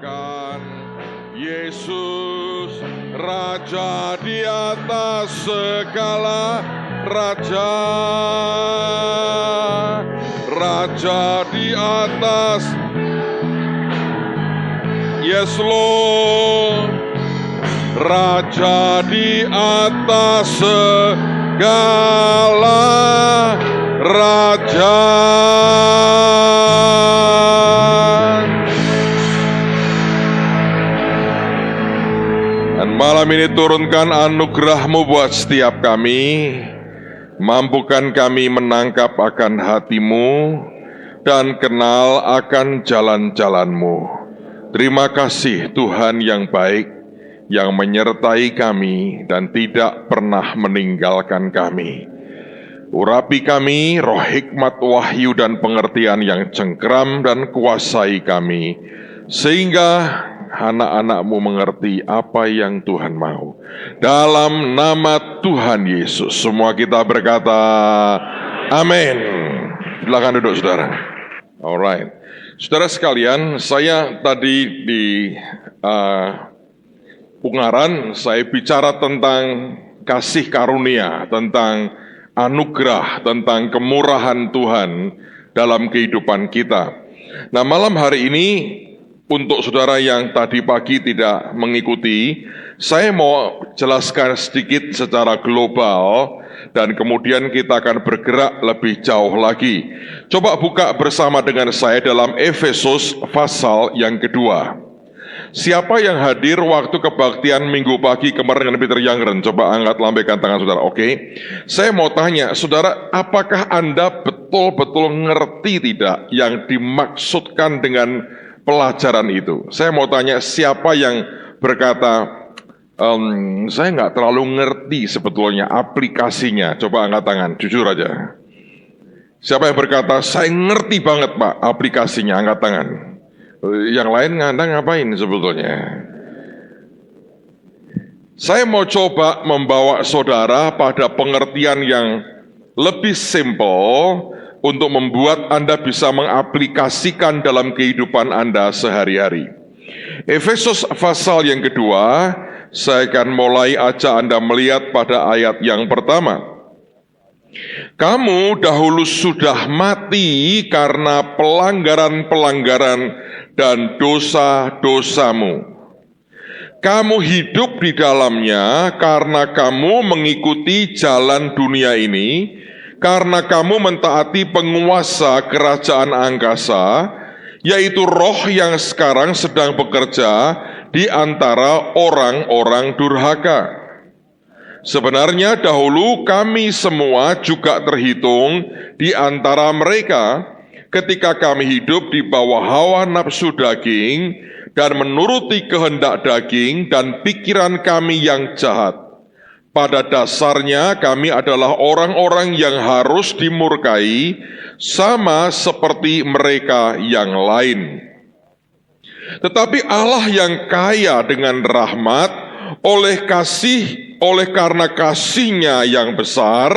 Akan Yesus Raja di atas segala raja, Raja di atas. Yes Lord, Raja di atas segala raja. Dan malam ini turunkan anugerah-Mu buat setiap kami, mampukan kami menangkap akan hati-Mu dan kenal akan jalan-jalan-Mu. Terima kasih Tuhan yang baik, yang menyertai kami dan tidak pernah meninggalkan kami. Urapi kami roh hikmat, wahyu dan pengertian yang cengkeram dan kuasai kami, sehingga anak-anak-Mu mengerti apa yang Tuhan mau. Dalam nama Tuhan Yesus, semua kita berkata, amin. Silakan duduk saudara. Alright. Saudara sekalian, saya tadi di Ungaran, saya bicara tentang kasih karunia, tentang anugerah, tentang kemurahan Tuhan dalam kehidupan kita. Nah, malam hari ini, untuk saudara yang tadi pagi tidak mengikuti, saya mau jelaskan sedikit secara global, dan kemudian kita akan bergerak lebih jauh lagi. Coba buka bersama dengan saya dalam Efesus pasal yang kedua. Siapa yang hadir waktu kebaktian minggu pagi kemarin dengan Peter Youngren? Coba angkat, lambaikan tangan saudara. Oke. Saya mau tanya, saudara, apakah Anda betul-betul ngerti tidak yang dimaksudkan dengan pelajaran itu? Saya mau tanya, siapa yang berkata, saya nggak terlalu ngerti sebetulnya aplikasinya. Coba angkat tangan, jujur aja. Siapa yang berkata, saya ngerti banget Pak aplikasinya, angkat tangan. Yang lain ngapain sebetulnya? Saya mau coba membawa saudara pada pengertian yang lebih simple untuk membuat Anda bisa mengaplikasikan dalam kehidupan Anda sehari-hari. Efesus pasal yang kedua, saya akan mulai ajak Anda melihat pada ayat yang pertama. Kamu dahulu sudah mati karena pelanggaran-pelanggaran dan dosa-dosamu. Kamu hidup di dalamnya karena kamu mengikuti jalan dunia ini, karena kamu mentaati penguasa kerajaan angkasa, yaitu roh yang sekarang sedang bekerja di antara orang-orang durhaka. Sebenarnya dahulu kami semua juga terhitung di antara mereka ketika kami hidup di bawah hawa nafsu daging dan menuruti kehendak daging dan pikiran kami yang jahat. Pada dasarnya kami adalah orang-orang yang harus dimurkai sama seperti mereka yang lain. Tetapi Allah yang kaya dengan rahmat oleh karena kasih-Nya yang besar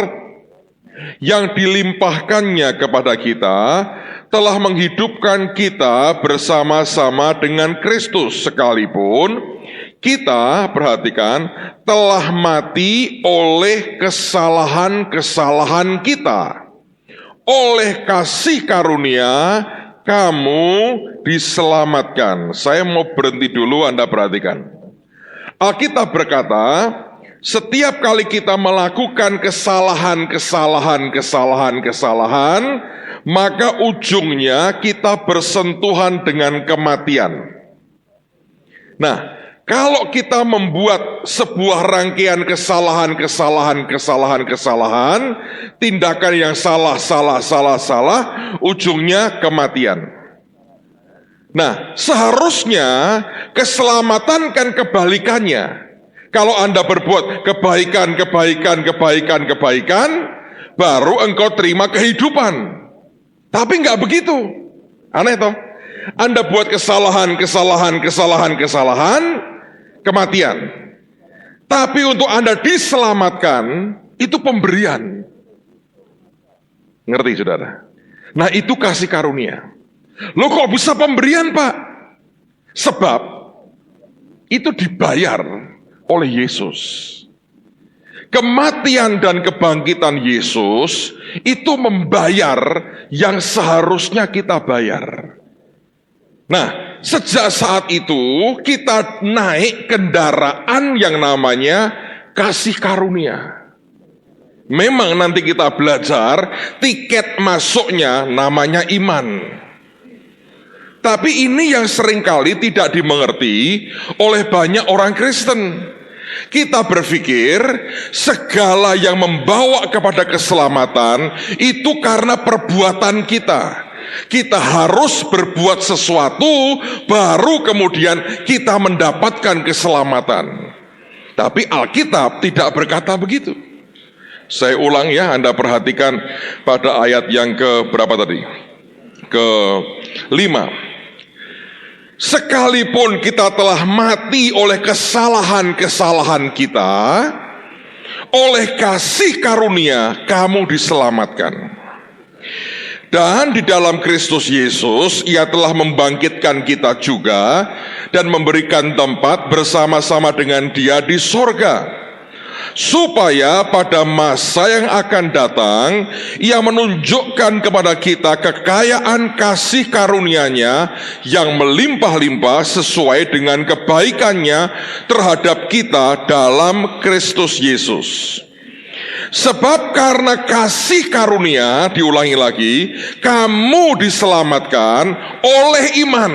yang dilimpahkannya kepada kita, telah menghidupkan kita bersama-sama dengan Kristus, sekalipun kita, perhatikan, telah mati oleh kesalahan-kesalahan kita. Oleh kasih karunia kamu diselamatkan. Saya mau berhenti dulu, Anda perhatikan. Alkitab berkata, setiap kali kita melakukan kesalahan, maka ujungnya kita bersentuhan dengan kematian. Nah, kalau kita membuat sebuah rangkaian kesalahan, tindakan yang salah, ujungnya kematian. Nah, seharusnya keselamatan kan kebalikannya. Kalau Anda berbuat kebaikan, baru engkau terima kehidupan. Tapi enggak begitu. Aneh toh? Anda buat kesalahan, kematian. Tapi untuk Anda diselamatkan, itu pemberian. Ngerti saudara? Nah, itu kasih karunia. Loh, kok bisa pemberian Pak? Sebab itu dibayar oleh Yesus. Kematian dan kebangkitan Yesus itu membayar yang seharusnya kita bayar. Nah, sejak saat itu kita naik kendaraan yang namanya kasih karunia. Memang nanti kita belajar tiket masuknya namanya iman. Tapi ini yang seringkali tidak dimengerti oleh banyak orang Kristen. Kita berpikir segala yang membawa kepada keselamatan itu karena perbuatan kita. Kita harus berbuat sesuatu baru kemudian kita mendapatkan keselamatan. Tapi Alkitab tidak berkata begitu. Saya ulang ya, Anda perhatikan pada ayat yang ke berapa tadi? Ke-5. Sekalipun kita telah mati oleh kesalahan-kesalahan kita, oleh kasih karunia kamu diselamatkan. Dan di dalam Kristus Yesus, Ia telah membangkitkan kita juga dan memberikan tempat bersama-sama dengan Dia di sorga. Supaya pada masa yang akan datang, Ia menunjukkan kepada kita kekayaan kasih karunia-Nya yang melimpah-limpah sesuai dengan kebaikan-Nya terhadap kita dalam Kristus Yesus. Sebab karena kasih karunia, diulangi lagi, kamu diselamatkan oleh iman.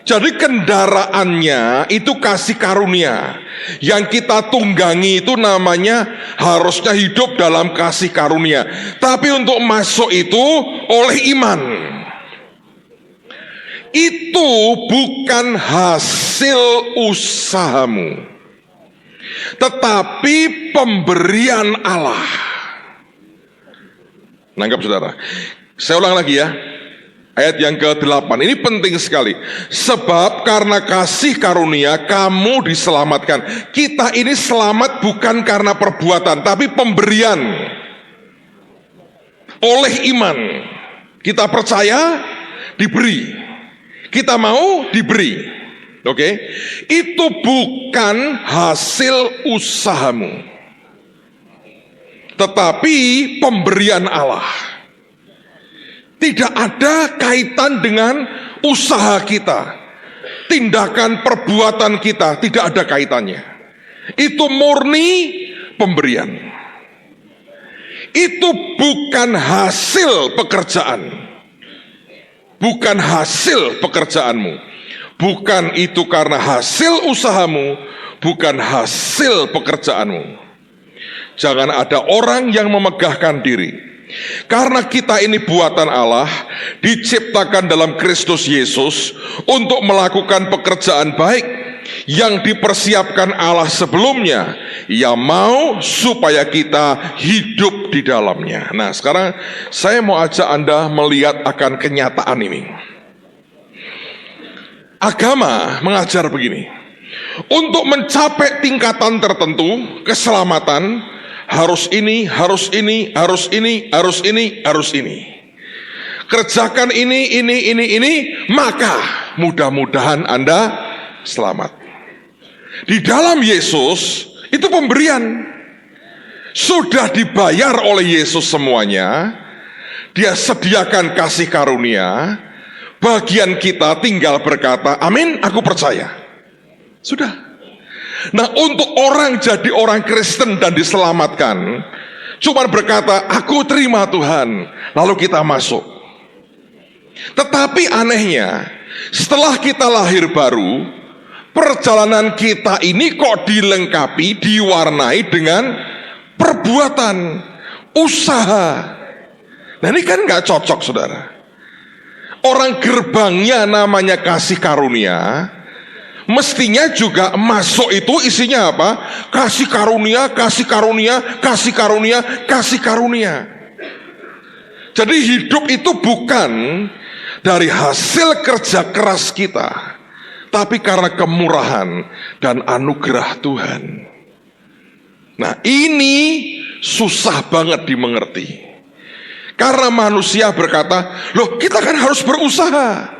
Jadi kendaraannya itu kasih karunia. Yang kita tunggangi itu namanya harusnya hidup dalam kasih karunia. Tapi untuk masuk itu oleh iman. Itu bukan hasil usahamu, tetapi pemberian Allah. Nangkap saudara? Saya ulang lagi ya. Ayat yang ke-8, ini penting sekali. Sebab karena kasih karunia kamu diselamatkan. Kita ini selamat bukan karena perbuatan, tapi pemberian. Oleh iman. Kita percaya, diberi. Kita mau, diberi. Oke? Itu bukan hasil usahamu, tetapi pemberian Allah. Tidak ada kaitan dengan usaha kita, tindakan perbuatan kita, tidak ada kaitannya. Itu murni pemberian. Itu bukan hasil pekerjaan, bukan hasil pekerjaanmu, bukan itu karena hasil usahamu, bukan hasil pekerjaanmu. Jangan ada orang yang memegahkan diri. Karena kita ini buatan Allah, diciptakan dalam Kristus Yesus untuk melakukan pekerjaan baik yang dipersiapkan Allah sebelumnya. Ia mau supaya kita hidup di dalamnya. Nah, sekarang saya mau ajak Anda melihat akan kenyataan ini. Agama mengajar begini. Untuk mencapai tingkatan tertentu keselamatan, harus ini, harus ini, harus ini, harus ini, harus ini. Kerjakan ini, maka mudah-mudahan Anda selamat. Di dalam Yesus, itu pemberian. Sudah dibayar oleh Yesus semuanya. Dia sediakan kasih karunia. Bagian kita tinggal berkata, amin, aku percaya. Sudah. Nah, untuk orang jadi orang Kristen dan diselamatkan, cuma berkata, aku terima Tuhan, lalu kita masuk. Tetapi anehnya, setelah kita lahir baru, perjalanan kita ini kok dilengkapi, diwarnai dengan perbuatan, usaha. Nah, ini kan gak cocok, saudara. Orang gerbangnya namanya kasih karunia, mestinya juga masuk itu isinya apa? Kasih karunia, kasih karunia, kasih karunia, kasih karunia. Jadi hidup itu bukan dari hasil kerja keras kita, tapi karena kemurahan dan anugerah Tuhan. Nah, ini susah banget dimengerti. Karena manusia berkata, loh kita kan harus berusaha.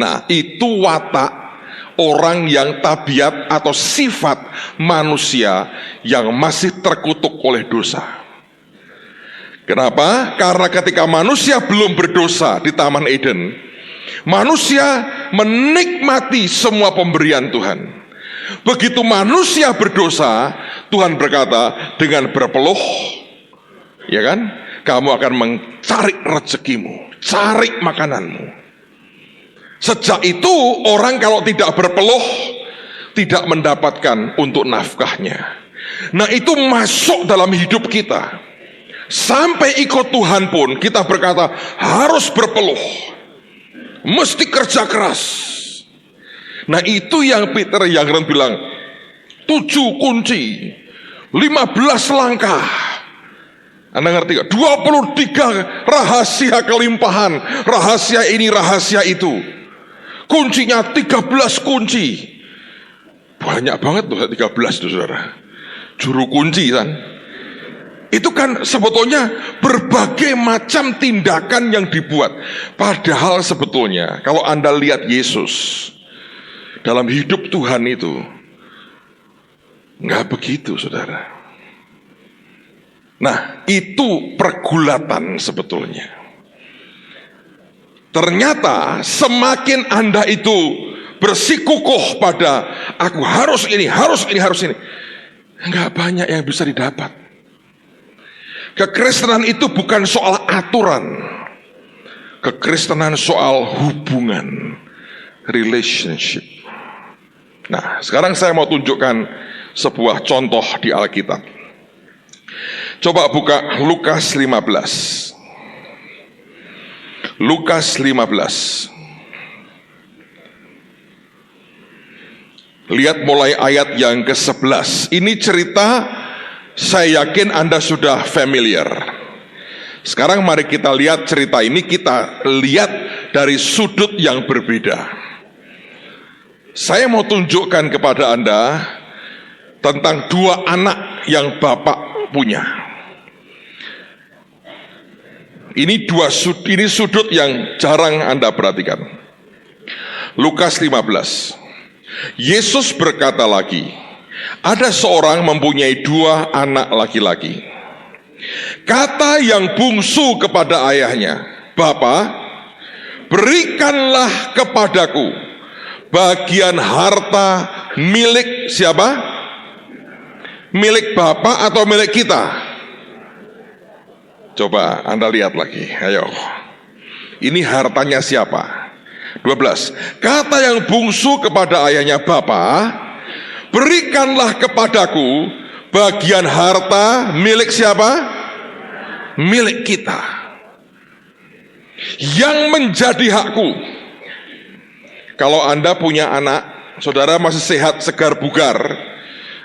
Nah, itu watak orang yang tabiat atau sifat manusia yang masih terkutuk oleh dosa. Kenapa? Karena ketika manusia belum berdosa di Taman Eden, manusia menikmati semua pemberian Tuhan. Begitu manusia berdosa, Tuhan berkata, dengan berpeluh, ya kan, kamu akan mencari rezekimu, cari makananmu. Sejak itu orang kalau tidak berpeluh, tidak mendapatkan untuk nafkahnya. Nah, itu masuk dalam hidup kita. Sampai ikut Tuhan pun kita berkata harus berpeluh, mesti kerja keras. Nah, itu yang Peter Youngren bilang 7 kunci, 15 langkah. Anda ngerti gak? 23 rahasia kelimpahan, rahasia ini, rahasia itu. Kuncinya 13 kunci. Banyak banget tuh 13 tuh saudara. Juru kunci kan. Itu kan sebetulnya berbagai macam tindakan yang dibuat. Padahal sebetulnya kalau Anda lihat Yesus dalam hidup Tuhan itu nggak begitu, saudara. Nah, itu pergulatan sebetulnya. Ternyata semakin Anda itu bersikukuh pada aku harus ini, harus ini, harus ini, nggak banyak yang bisa didapat. Kekristenan itu bukan soal aturan. Kekristenan soal hubungan, relationship. Nah, sekarang saya mau tunjukkan sebuah contoh di Alkitab. Coba buka Lukas 15. Lukas 15. Lihat mulai ayat yang ke-11. Ini cerita saya yakin Anda sudah familiar. Sekarang mari kita lihat cerita ini, kita lihat dari sudut yang berbeda. Saya mau tunjukkan kepada Anda tentang 2 anak yang Bapak punya. Ini sudut yang jarang Anda perhatikan. Lukas 15. Yesus berkata lagi, ada seorang mempunyai 2 anak laki-laki. Kata yang bungsu kepada ayahnya, Bapa, berikanlah kepadaku bagian harta milik siapa? Milik Bapak atau milik kita? Coba Anda lihat lagi, ayo. Ini hartanya siapa? 12. Kata yang bungsu kepada ayahnya, Bapa, berikanlah kepadaku bagian harta milik siapa? Milik kita, yang menjadi hakku. Kalau Anda punya anak, saudara masih sehat, segar, bugar,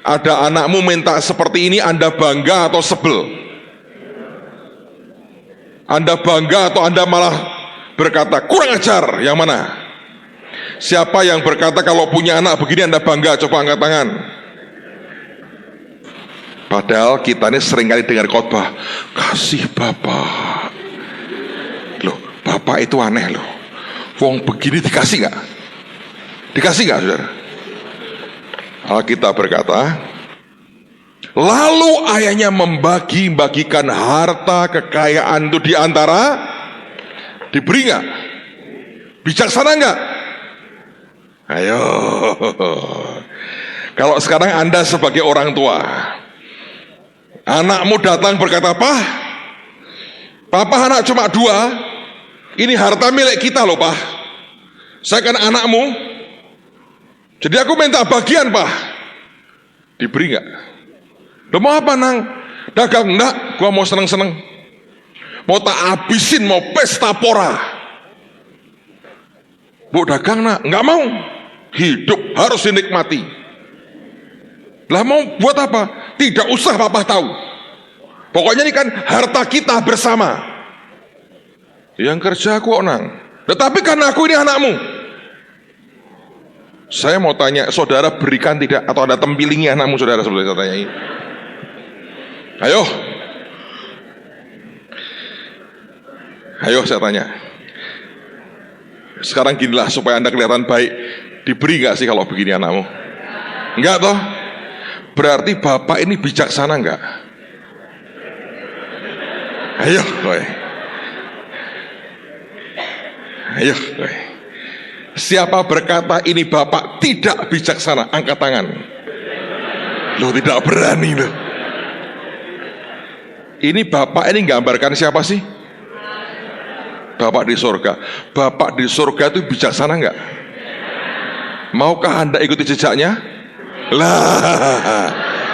ada anakmu minta seperti ini, Anda bangga atau sebel? Anda bangga atau Anda malah berkata, kurang ajar? Yang mana? Siapa yang berkata kalau punya anak begini Anda bangga? Coba angkat tangan. Padahal kita ini seringkali dengar khotbah, kasih Bapak. Loh, Bapak itu aneh loh. Wong begini dikasih gak? Dikasih gak, saudara? Alkitab berkata, lalu ayahnya membagi-bagikan harta kekayaan itu di antara, diberi gak? Bijaksana gak? Ayo. Kalau sekarang Anda sebagai orang tua, anakmu datang berkata, Papa anak cuma 2, ini harta milik kita loh Pak, saya kan anakmu, jadi aku minta bagian Pak. Diberi gak? Lo mau apa nang? Dagang? Enggak, gua mau seneng-seneng, mau tak habisin, mau pesta pora. Bu dagang nak? Enggak mau. Hidup harus dinikmati. Lah mau buat apa? Tidak usah Papa tahu. Pokoknya ini kan harta kita bersama. Yang kerja kok nang. Tetapi karena aku ini anakmu. Saya mau tanya, saudara berikan tidak? Atau ada tempilingi anakmu saudara sebelum saya tanyai? Ayo. Ayo saya tanya. Sekarang ginilah supaya Anda kelihatan baik. Diberi gak sih kalau begini anakmu? Enggak toh? Berarti bapak ini bijaksana enggak? Ayo kowe. Ayo kowe. Siapa berkata ini bapak tidak bijaksana? Angkat tangan. Loh, tidak berani loh. Ini bapak ini gambarkan siapa sih? Bapak di surga. Bapak di surga itu bijaksana enggak? Maukah Anda ikuti jejaknya? Lah,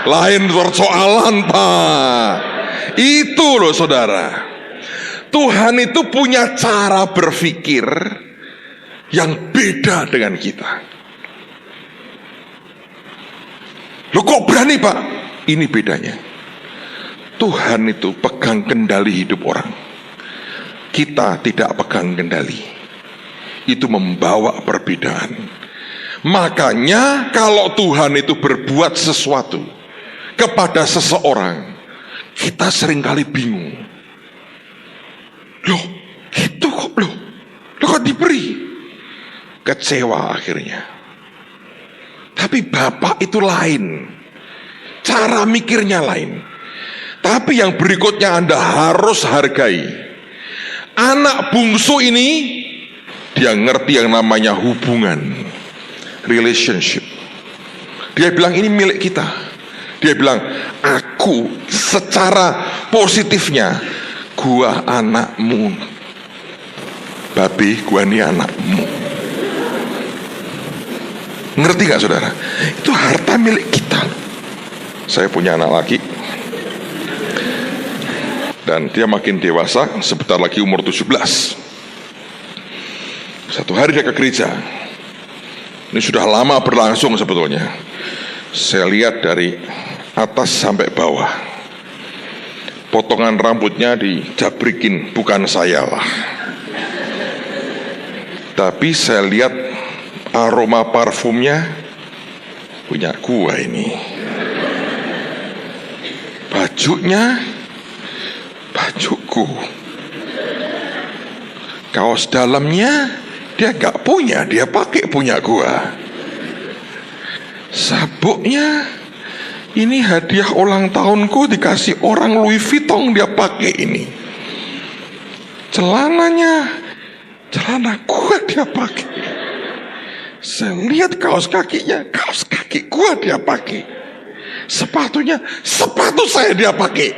lain persoalan Pak. Itu loh saudara. Tuhan itu punya cara berpikir yang beda dengan kita. Loh kok berani Pak? Ini bedanya. Tuhan itu pegang kendali hidup orang. Kita tidak pegang kendali. Itu membawa perbedaan. Makanya kalau Tuhan itu berbuat sesuatu kepada seseorang, kita seringkali bingung. Loh, gitu kok loh kok diberi? Kecewa akhirnya. Tapi Bapak itu lain. Cara mikirnya lain. Tapi yang berikutnya Anda harus hargai. Anak bungsu ini dia ngerti yang namanya hubungan, relationship. Dia bilang ini milik kita. Dia bilang aku secara positifnya, gua anakmu, babi, gua ini anakmu. Ngerti gak saudara? Itu harta milik kita. Saya punya anak laki, dan dia makin dewasa, sebentar lagi umur 17. Satu hari dia ke gereja. Ini sudah lama berlangsung sebetulnya. Saya lihat dari atas sampai bawah. Potongan rambutnya dijabrikin, bukan saya lah. Tapi saya lihat aroma parfumnya punya gua ini. Bajunya bajuku. Kaos dalamnya dia gak punya, dia pakai punya gua. Sabuknya ini hadiah ulang tahunku, dikasih orang Louis Vuitton, dia pakai ini. Celananya celana gua dia pakai. Saya lihat kaos kakinya, kaos kaki gua dia pakai. Sepatunya, sepatu saya dia pakai.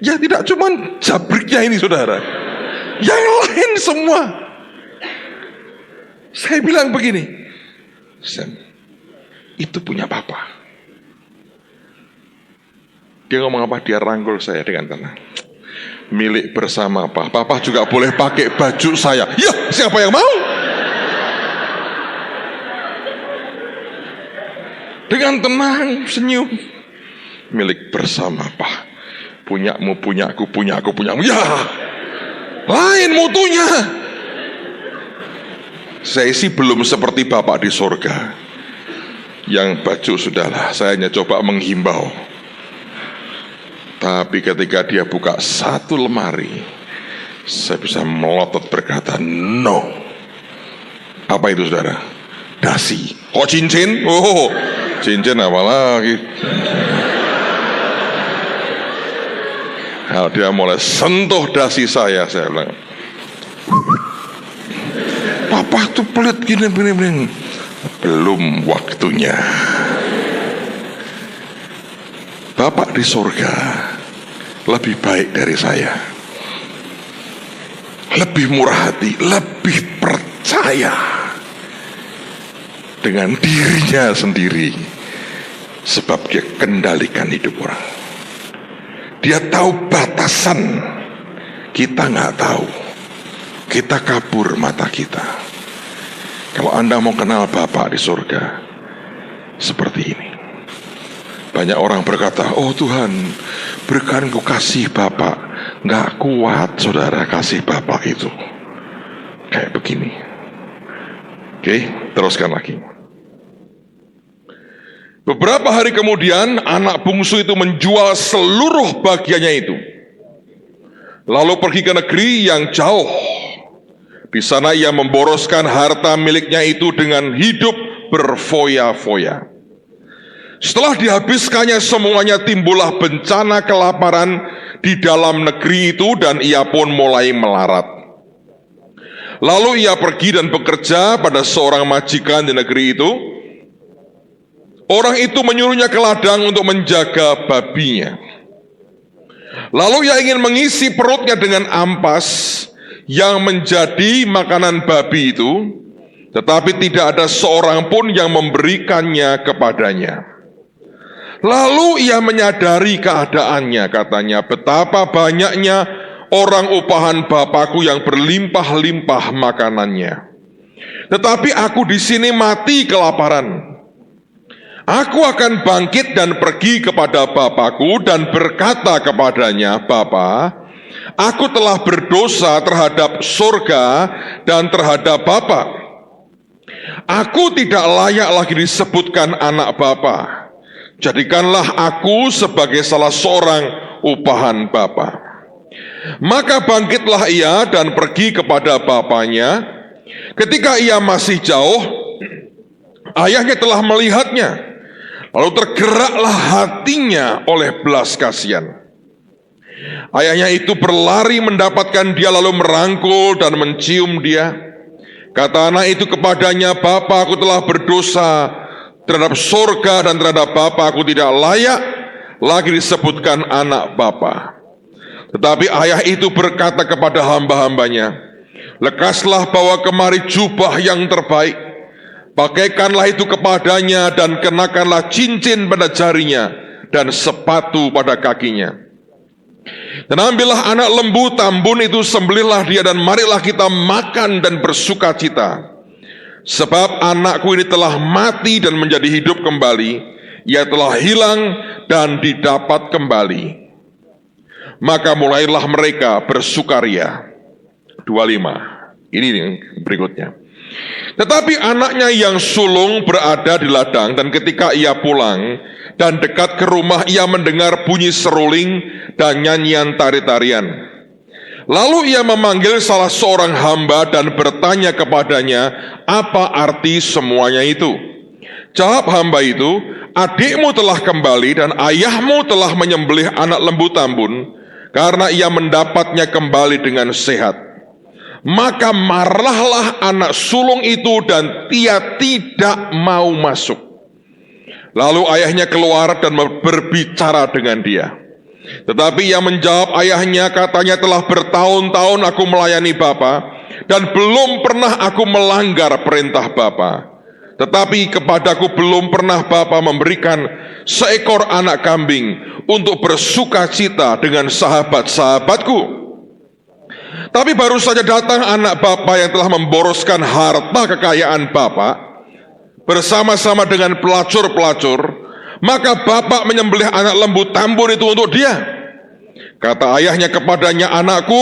Ya tidak cuman jabriknya ini saudara, yang lain semua. Saya bilang begini, Sam, itu punya papa. Dia ngomong apa? Dia rangkul saya dengan tenang. Milik bersama Pak. Papa juga boleh pakai baju saya. Ya, siapa yang mau? Dengan tenang, senyum. Milik bersama Pak. Punyamu, punyaku, punyaku, punyamu. Ya, lain mutunya. Saya sih belum seperti Bapak di surga. Yang baju sudahlah, saya hanya coba menghimbau. Tapi ketika dia buka satu lemari, saya bisa melotot berkata, no. Apa itu saudara? Dasi. Oh, cincin? Oh, cincin apa lagi? Kalau dia mulai sentuh dasi saya bilang, Papa tuh pelit gini. Belum waktunya. Bapak di surga lebih baik dari saya, lebih murah hati, lebih percaya dengan dirinya sendiri, sebab dia kendalikan hidup orang. Dia tahu batasan, kita nggak tahu. Kita kabur mata kita. Kalau Anda mau kenal Bapak di surga, seperti ini. Banyak orang berkata, oh Tuhan, berikan ku kasih Bapak. Nggak kuat saudara kasih Bapak itu. Kayak begini. Oke, teruskan lagi. Beberapa hari kemudian, anak bungsu itu menjual seluruh bagiannya itu, lalu pergi ke negeri yang jauh Di sana ia memboroskan harta miliknya itu dengan hidup berfoya-foya. Setelah dihabiskannya semuanya, timbullah bencana kelaparan di dalam negeri itu dan ia pun mulai melarat. Lalu ia pergi dan bekerja pada seorang majikan di negeri itu. Orang itu menyuruhnya ke ladang untuk menjaga babinya. Lalu ia ingin mengisi perutnya dengan ampas yang menjadi makanan babi itu, tetapi tidak ada seorang pun yang memberikannya kepadanya. Lalu ia menyadari keadaannya, katanya, betapa banyaknya orang upahan Bapakku yang berlimpah-limpah makanannya. Tetapi aku di sini mati kelaparan. Aku akan bangkit dan pergi kepada Bapakku dan berkata kepadanya, Bapa, aku telah berdosa terhadap surga dan terhadap Bapa. Aku tidak layak lagi disebutkan anak Bapa. Jadikanlah aku sebagai salah seorang upahan Bapa. Maka bangkitlah ia dan pergi kepada bapaknya. Ketika ia masih jauh, ayahnya telah melihatnya. Lalu tergeraklah hatinya oleh belas kasihan. Ayahnya itu berlari mendapatkan dia, lalu merangkul dan mencium dia. Kata anak itu kepadanya, Bapa, aku telah berdosa terhadap surga dan terhadap Bapa, aku tidak layak lagi disebutkan anak Bapa. Tetapi ayah itu berkata kepada hamba-hambanya, lekaslah bawa kemari jubah yang terbaik, pakaikanlah itu kepadanya dan kenakanlah cincin pada jarinya dan sepatu pada kakinya. Dan ambillah anak lembu tambun itu, sembelihlah dia dan marilah kita makan dan bersuka cita. Sebab anakku ini telah mati dan menjadi hidup kembali, ia telah hilang dan didapat kembali. Maka mulailah mereka bersukaria. 25. Ini yang berikutnya. Tetapi anaknya yang sulung berada di ladang, dan ketika ia pulang dan dekat ke rumah, ia mendengar bunyi seruling dan nyanyian tari-tarian. Lalu ia memanggil salah seorang hamba dan bertanya kepadanya, apa arti semuanya itu? Jawab hamba itu, adikmu telah kembali dan ayahmu telah menyembelih anak lembu tambun, karena ia mendapatnya kembali dengan sehat. Maka marahlah anak sulung itu dan ia tidak mau masuk. Lalu ayahnya keluar dan berbicara dengan dia. Tetapi ia menjawab ayahnya, katanya, telah bertahun-tahun aku melayani Bapa dan belum pernah aku melanggar perintah Bapa. Tetapi kepadaku belum pernah Bapa memberikan seekor anak kambing untuk bersuka cita dengan sahabat-sahabatku. Tapi baru saja datang anak Bapa yang telah memboroskan harta kekayaan Bapa bersama-sama dengan pelacur-pelacur. Maka Bapak menyembelih anak lembu tambun itu untuk dia. Kata ayahnya kepadanya, anakku,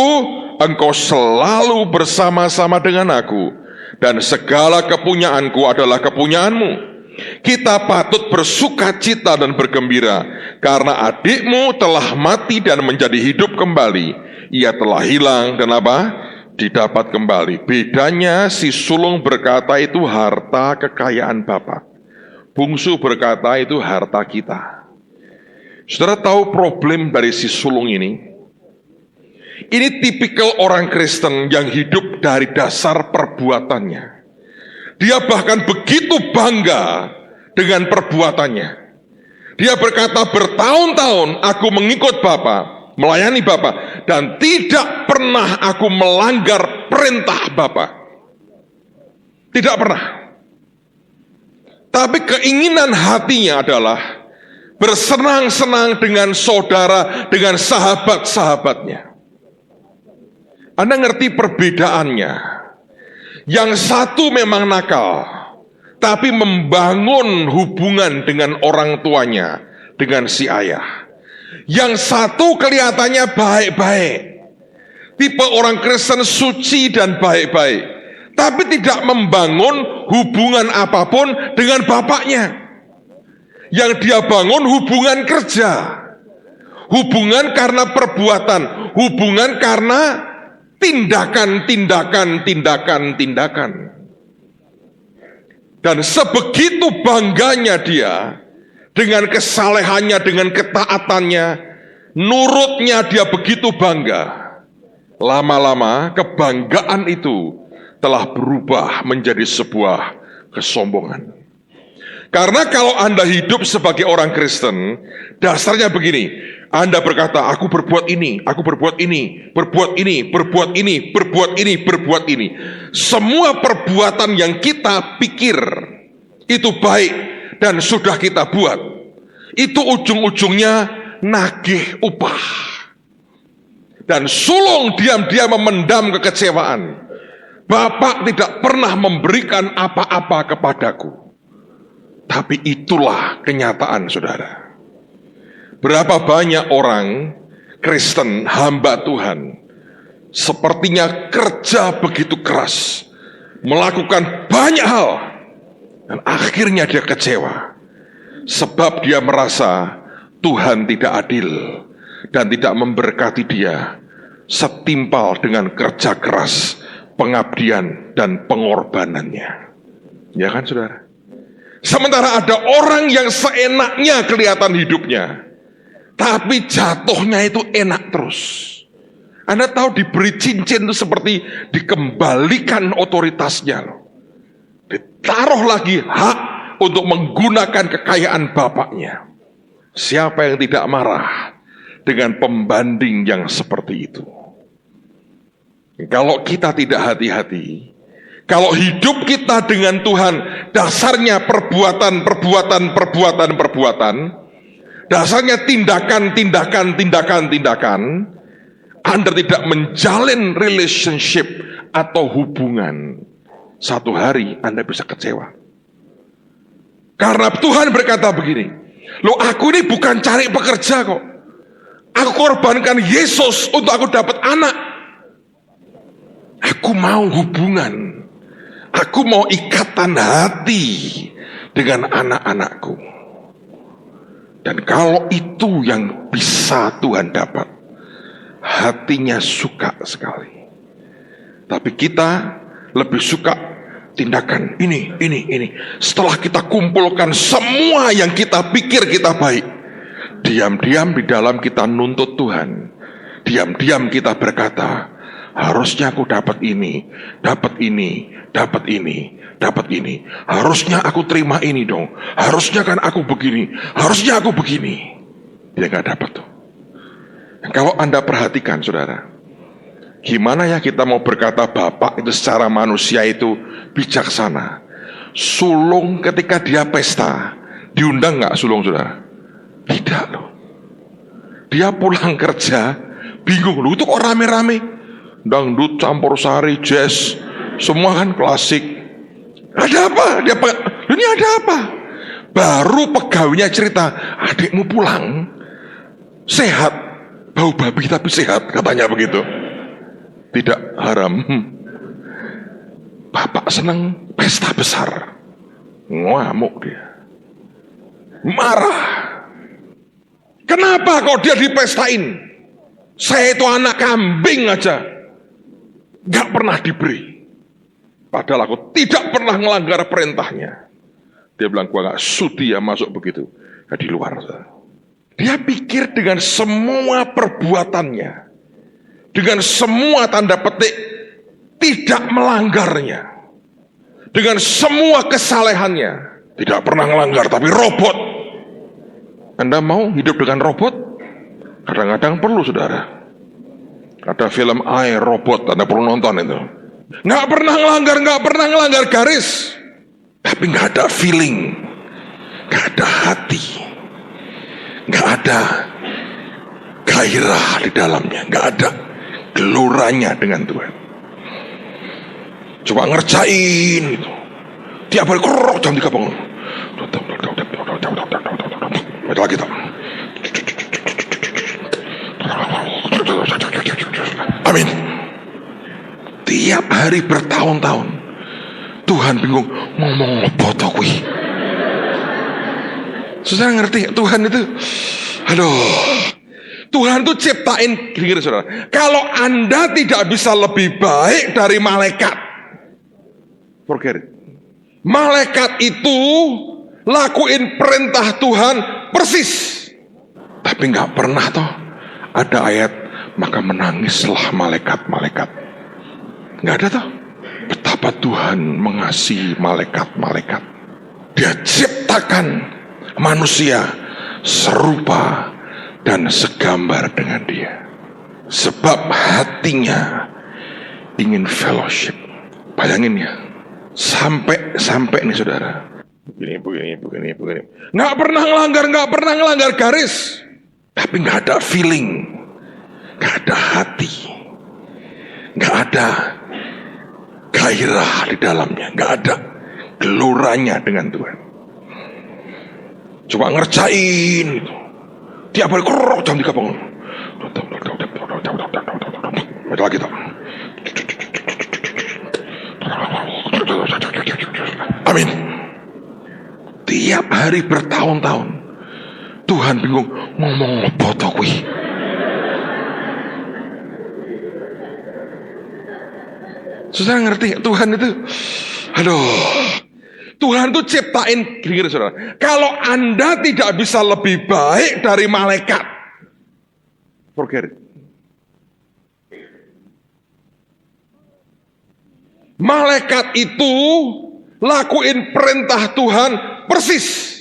engkau selalu bersama-sama dengan aku, dan segala kepunyaanku adalah kepunyaanmu. Kita patut bersuka cita dan bergembira, karena adikmu telah mati dan menjadi hidup kembali. Ia telah hilang dan didapat kembali. Bedanya si sulung berkata itu harta kekayaan Bapak. Bungsu berkata itu harta kita. Saudara tahu problem dari si sulung ini? Ini tipikal orang Kristen yang hidup dari dasar perbuatannya. Dia bahkan begitu bangga dengan perbuatannya. Dia berkata, bertahun-tahun aku mengikut Bapa, melayani Bapa, dan tidak pernah aku melanggar perintah Bapa. Tidak pernah. Tapi keinginan hatinya adalah bersenang-senang dengan saudara, dengan sahabat-sahabatnya. Anda ngerti perbedaannya? Yang satu memang nakal, tapi membangun hubungan dengan orang tuanya, dengan si ayah. Yang satu kelihatannya baik-baik, tipe orang Kristen suci dan baik-baik, tapi tidak membangun hubungan apapun dengan bapaknya. Yang dia bangun hubungan kerja, hubungan karena perbuatan, hubungan karena tindakan. Dan sebegitu bangganya dia dengan kesalehannya, dengan ketaatannya, nurutnya dia begitu bangga. Lama-lama kebanggaan itu telah berubah menjadi sebuah kesombongan. Karena kalau Anda hidup sebagai orang Kristen, dasarnya begini, Anda berkata, aku berbuat ini, aku berbuat ini, berbuat ini, berbuat ini, berbuat ini, berbuat ini. Semua perbuatan yang kita pikir itu baik dan sudah kita buat, itu ujung-ujungnya nagih upah. Dan sulung diam-diam memendam kekecewaan. Bapak tidak pernah memberikan apa-apa kepadaku. Tapi itulah kenyataan, saudara. Berapa banyak orang Kristen, hamba Tuhan, sepertinya kerja begitu keras, melakukan banyak hal, dan akhirnya dia kecewa. Sebab dia merasa Tuhan tidak adil dan tidak memberkati dia setimpal dengan kerja keras, pengabdian, dan pengorbanannya. Ya kan, saudara? Sementara ada orang yang seenaknya kelihatan hidupnya, tapi jatuhnya itu enak terus. Anda tahu diberi cincin itu seperti dikembalikan otoritasnya loh. Ditaruh lagi hak untuk menggunakan kekayaan bapaknya. Siapa yang tidak marah dengan pembanding yang seperti itu? Kalau kita tidak hati-hati, kalau hidup kita dengan Tuhan dasarnya perbuatan, dasarnya tindakan, Anda tidak menjalin relationship atau hubungan, satu hari Anda bisa kecewa. Karena Tuhan berkata begini, loh, aku ini bukan cari pekerja kok. Aku korbankan Yesus untuk aku dapat anak. Aku mau hubungan. Aku mau ikatan hati dengan anak-anakku. Dan kalau itu yang bisa Tuhan dapat, hatinya suka sekali. Tapi kita lebih suka tindakan ini. Setelah kita kumpulkan semua yang kita pikir kita baik, diam-diam di dalam kita nuntut Tuhan. Diam-diam kita berkata, harusnya aku dapat ini. Harusnya aku terima ini dong. Harusnya kan aku begini. Dia gak dapat tuh. Kalau Anda perhatikan, saudara, gimana ya kita mau berkata Bapak itu secara manusia itu bijaksana? Sulung ketika dia pesta, diundang gak sulung, saudara? Tidak loh. Dia pulang kerja, bingung loh, itu kok rame-rame? Dangdut, campur sari, jazz, semua kan klasik. Ada apa? Ini ada apa? Baru pegawainya cerita, adikmu pulang sehat, bau babi tapi sehat, katanya begitu. Tidak haram. Bapak senang pesta besar, ngamuk dia, marah. Kenapa kok dia dipestain? Saya itu anak kambing aja, gak pernah diberi. Padahal aku tidak pernah melanggar perintahnya. Dia bilang, gua gak sudi ya masuk begitu. Ya di luar. Dia pikir dengan semua perbuatannya, dengan semua tanda petik, tidak melanggarnya. Dengan semua kesalehannya, tidak pernah melanggar, tapi robot. Anda mau hidup dengan robot? Kadang-kadang perlu, saudara. Ada film I, Robot, Anda perlu nonton itu. Nggak pernah ngelanggar garis, tapi nggak ada feeling, nggak ada hati, nggak ada gairah di dalamnya, nggak ada geloranya dengan Tuhan. Coba ngerjain itu, tiap hari jam 3 bangun, lagi tak. Amin. Tiap hari bertahun-tahun, Tuhan bingung ngomong apa to kuwi. Susah ngerti Tuhan itu. Aduh, Tuhan tuh ciptain gini, saudara. Kalau Anda tidak bisa lebih baik dari malaikat, forget it. Malaikat itu lakuin perintah Tuhan persis. Tapi nggak pernah toh ada ayat maka menangislah malaikat-malaikat. Nggak ada toh. Betapa Tuhan mengasihi malaikat-malaikat. Dia ciptakan manusia serupa dan segambar dengan dia. Sebab hatinya ingin fellowship. Bayangin ya. Sampai nih saudara. Begini. Nggak pernah ngelanggar garis. Tapi nggak ada feeling. Nggak ada hati. Nggak ada gairah di dalamnya. Nggak ada geloranya dengan Tuhan. Coba ngerjain gitu. Tiap hari kerok jam 3 bangun. Ada lagi tak? Amin. Tiap hari bertahun-tahun Tuhan bingung ngomong apa to kuwi. Saudara ngerti Tuhan itu, Tuhan tuh ciptain gini, saudara. Kalau Anda tidak bisa lebih baik dari malaikat, forget it. Malaikat itu lakuin perintah Tuhan persis.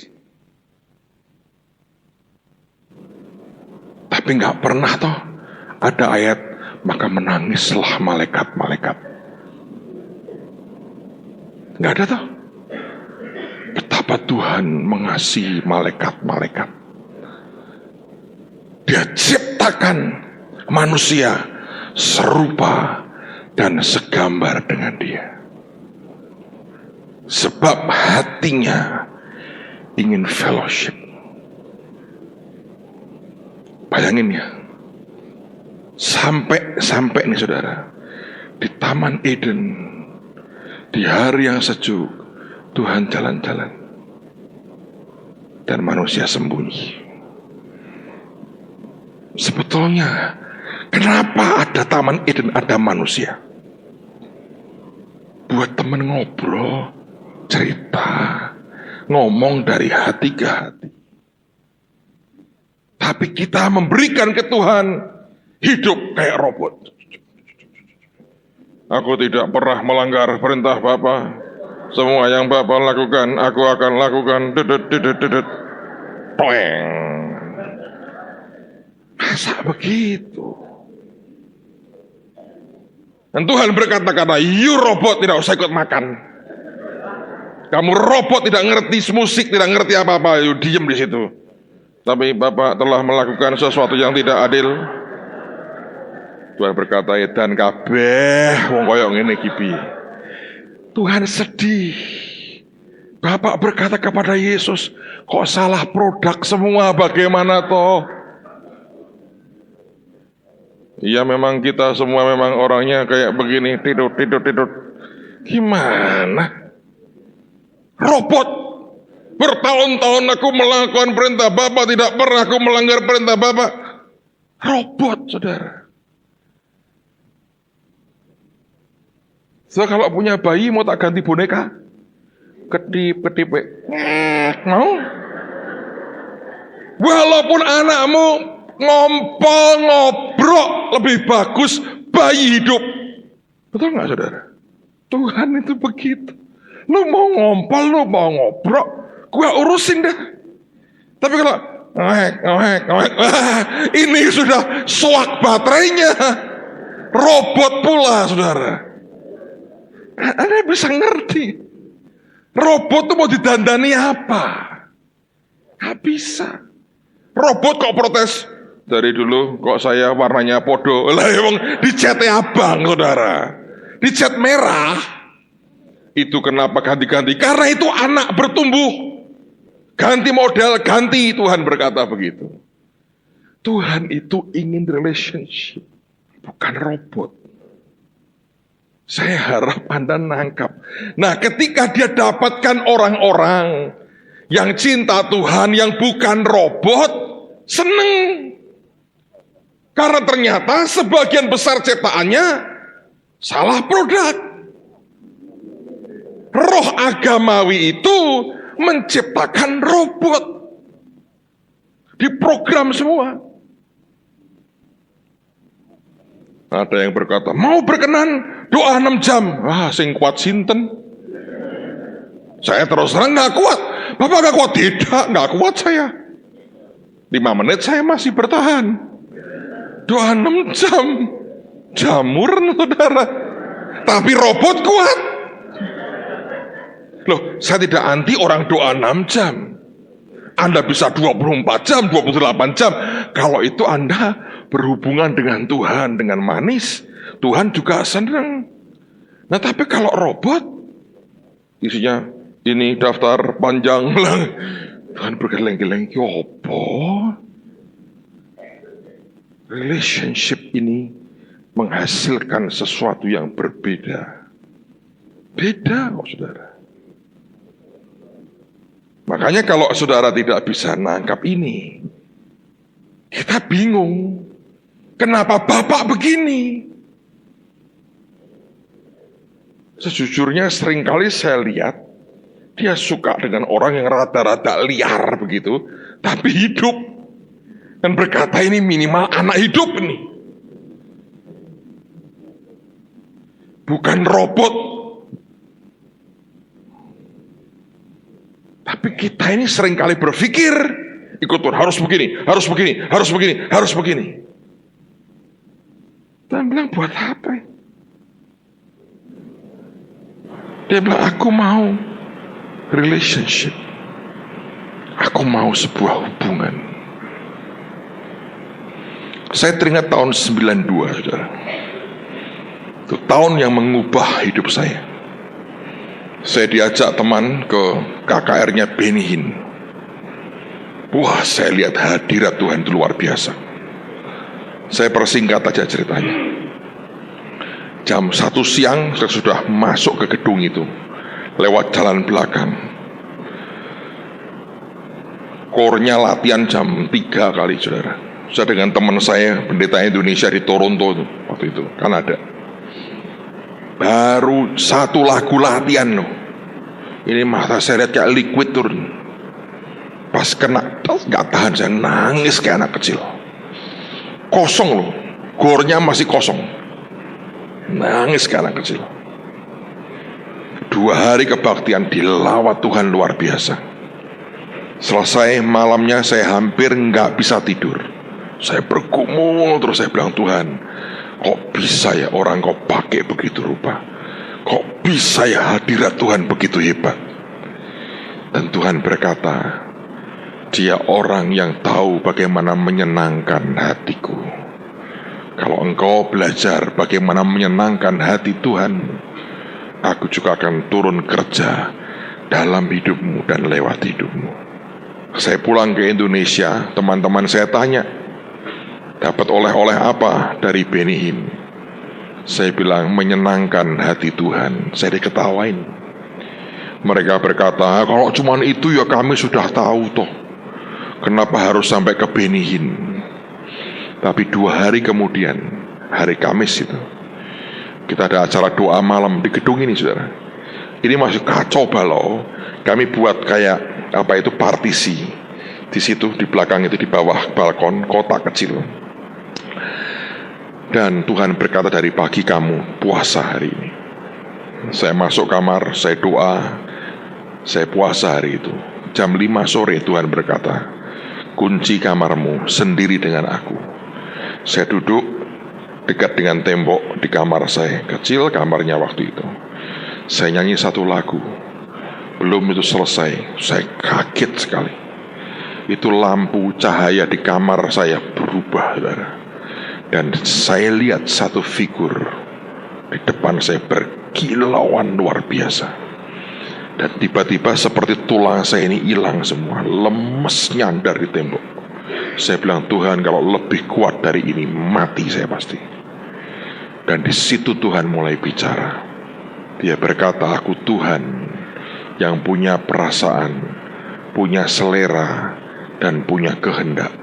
Tapi nggak pernah toh ada ayat maka menangislah malaikat-malaikat. Nggak ada toh. Betapa Tuhan mengasihi malaikat-malaikat. Dia ciptakan manusia serupa dan segambar dengan dia. Sebab hatinya ingin fellowship. Bayangin ya. Sampai nih saudara. Di Taman Eden. Di hari yang sejuk. Tuhan jalan-jalan. Dan manusia sembunyi. Sebetulnya kenapa ada Taman Eden, ada manusia? Buat temen ngobrol, cerita, ngomong dari hati ke hati. Tapi kita memberikan ke Tuhan hidup kayak robot. Aku tidak pernah melanggar perintah Bapa. Semua yang Bapa lakukan, aku akan lakukan. Toeng. Masa begitu? Dan Tuhan berkata-kata, you robot tidak usah ikut makan. Kamu robot tidak ngerti musik, tidak ngerti apa-apa, you diem di situ. Tapi Bapak telah melakukan sesuatu yang tidak adil. Tuhan berkata, dan kabeh wong koyo ngene iki piye. Tuhan sedih. Bapak berkata kepada Yesus, kok salah produk semua, bagaimana toh? Iya memang kita semua memang orangnya kayak begini, tidur. Gimana? Robot. Bertahun-tahun aku melakukan perintah Bapa, tidak pernah aku melanggar perintah Bapa. Robot, saudara. So, kalau punya bayi mau tak ganti boneka? Kedip, mau? Walaupun anakmu ngompol, ngobrol, lebih bagus bayi hidup. Betul nggak saudara? Tuhan itu begitu. Lu mau ngompol, lu mau ngobrol, gua urusin dah. Tapi kalau ngehek, ini sudah soak baterainya. Robot pula saudara. Anda bisa ngerti. Robot itu mau didandani apa? Gak bisa. Robot kok protes. Dari dulu kok saya warnanya podo. Lah emang dicat abang saudara. Dicat merah. Itu kenapa ganti-ganti? Karena itu anak bertumbuh. Ganti model, ganti. Tuhan berkata begitu. Tuhan itu ingin relationship. Bukan robot. Saya harap Anda nangkap. Nah, ketika dia dapatkan orang-orang yang cinta Tuhan, yang bukan robot, seneng. Karena ternyata sebagian besar cetakannya salah produk. Roh agamawi itu menciptakan robot. Diprogram semua. Ada yang berkata, mau berkenan doa 6 jam. Sing kuat sinten. Saya terus terang gak kuat. Bapak gak kuat? Tidak, gak kuat saya. 5 menit saya masih bertahan. Doa 6 jam. Jamur, saudara. Tapi robot kuat. Loh, saya tidak anti orang doa 6 jam. Anda bisa 24 jam, 28 jam. Kalau itu Anda berhubungan dengan Tuhan, dengan manis, Tuhan juga senang. Nah, tapi kalau robot, isinya ini daftar panjang lang. Tuhan bergeleng-geleng, yopo. Relationship ini menghasilkan sesuatu yang berbeda. Beda kok, saudara. Makanya kalau saudara tidak bisa nangkap ini, kita bingung. Kenapa Bapak begini? Sejujurnya seringkali saya lihat, dia suka dengan orang yang rada-rada liar begitu, tapi hidup. Dan berkata ini minimal anak hidup nih. Bukan robot. Tapi kita ini seringkali berpikir, ikut Tuhan, harus begini, harus begini, harus begini, harus begini. Tuhan bilang, buat apa? Dia bilang, aku mau relationship. Aku mau sebuah hubungan. Saya teringat tahun 92, saudara. Itu tahun yang mengubah hidup saya. Saya diajak teman ke KKR-nya Benny Hinn. Wah, saya lihat hadirat Tuhan itu luar biasa. Saya persingkat aja ceritanya. Jam 1 siang saya sudah masuk ke gedung itu, lewat jalan belakang. Kornya latihan jam 3 kali, saudara. Saya dengan teman saya, pendeta Indonesia di Toronto itu, waktu itu, Kanada. Baru 1 lagu latihan loh. Ini mata saya lihat kayak liquid turun. Pas kena, gak tahan, saya nangis kayak anak kecil. Kosong loh, gornya masih kosong. Nangis kayak anak kecil. 2 hari kebaktian dilawat Tuhan luar biasa. Selesai malamnya saya hampir gak bisa tidur. Saya bergumul terus, saya bilang, Tuhan, kok bisa ya orang kau pakai begitu rupa? Kok bisa ya hadirat Tuhan begitu hebat? Dan Tuhan berkata, dia orang yang tahu bagaimana menyenangkan hatiku. Kalau engkau belajar bagaimana menyenangkan hati Tuhan, aku juga akan turun kerja dalam hidupmu dan lewat hidupmu. Saya pulang ke Indonesia, teman-teman saya tanya, dapat oleh-oleh apa dari Benny Hinn? Saya bilang, menyenangkan hati Tuhan. Saya diketawain. Mereka berkata, kalau cuma itu ya kami sudah tahu toh. Kenapa harus sampai ke Benny Hinn? Tapi 2 hari kemudian, hari Kamis itu, kita ada acara doa malam di gedung ini, saudara. Ini masih kacau balau. Kami buat kayak apa itu, partisi. Di situ, di belakang itu, di bawah balkon, kotak kecil. Dan Tuhan berkata, dari pagi kamu puasa hari ini. Saya masuk kamar, saya doa, saya puasa hari itu. Jam 5 sore Tuhan berkata, kunci kamarmu sendiri dengan aku. Saya duduk dekat dengan tembok di kamar saya, kecil kamarnya waktu itu. Saya nyanyi 1 lagu. Belum itu selesai, saya kaget sekali. Itu lampu cahaya di kamar saya berubah, saudara. Dan saya lihat 1 figur di depan saya berkilauan luar biasa. Dan tiba-tiba seperti tulang saya ini hilang semua, lemes nyandar di tembok. Saya bilang, Tuhan, kalau lebih kuat dari ini, mati saya pasti. Dan di situ Tuhan mulai bicara. Dia berkata, aku Tuhan yang punya perasaan, punya selera, dan punya kehendak.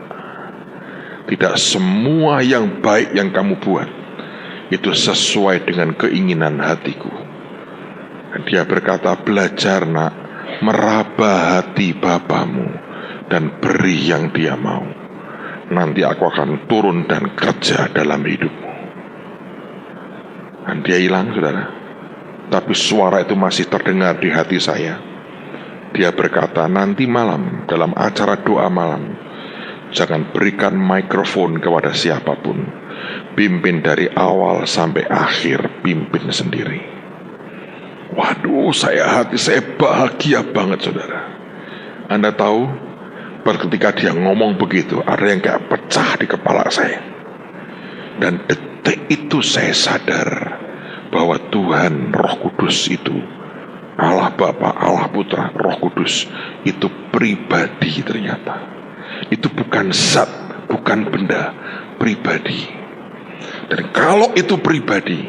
Tidak semua yang baik yang kamu buat itu sesuai dengan keinginan hatiku. Dan dia berkata, belajar nak, meraba hati Bapamu dan beri yang dia mau. Nanti aku akan turun dan kerja dalam hidupmu. Dan dia hilang, saudara. Tapi suara itu masih terdengar di hati saya. Dia berkata, nanti malam dalam acara doa malam, jangan berikan mikrofon kepada siapapun. Pimpin dari awal sampai akhir, pimpin sendiri. Waduh, hati saya bahagia banget, saudara. Anda tahu, ketika dia ngomong begitu, ada yang kayak pecah di kepala saya. Dan detik itu saya sadar bahwa Tuhan Roh Kudus itu, Allah Bapa, Allah Putra, Roh Kudus itu pribadi ternyata. Itu bukan zat, bukan benda, pribadi. Dan kalau itu pribadi,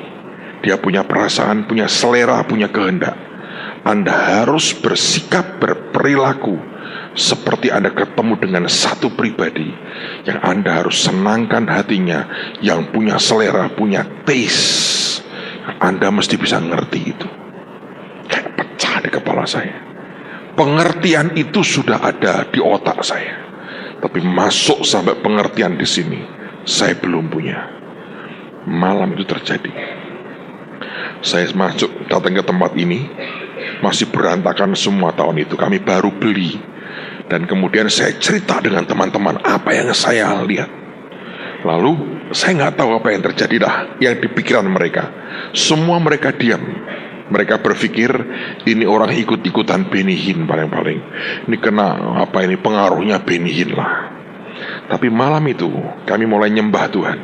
dia punya perasaan, punya selera, punya kehendak. Anda harus bersikap, berperilaku seperti Anda ketemu dengan satu pribadi yang Anda harus senangkan hatinya, yang punya selera, punya taste. Anda mesti bisa ngerti itu. Kayak pecah di kepala saya. Pengertian itu sudah ada di otak saya, tapi masuk sampai pengertian di sini, saya belum punya. Malam itu terjadi. Saya datang ke tempat ini, masih berantakan semua tahun itu. Kami baru beli. Dan kemudian saya cerita dengan teman-teman apa yang saya lihat. Lalu saya nggak tahu apa yang terjadi yang di pikiran mereka. Semua mereka diam. Mereka berpikir ini orang ikut-ikutan Benny Hinn paling-paling. Ini kena pengaruhnya Benny Hinn lah. Tapi malam itu kami mulai nyembah Tuhan.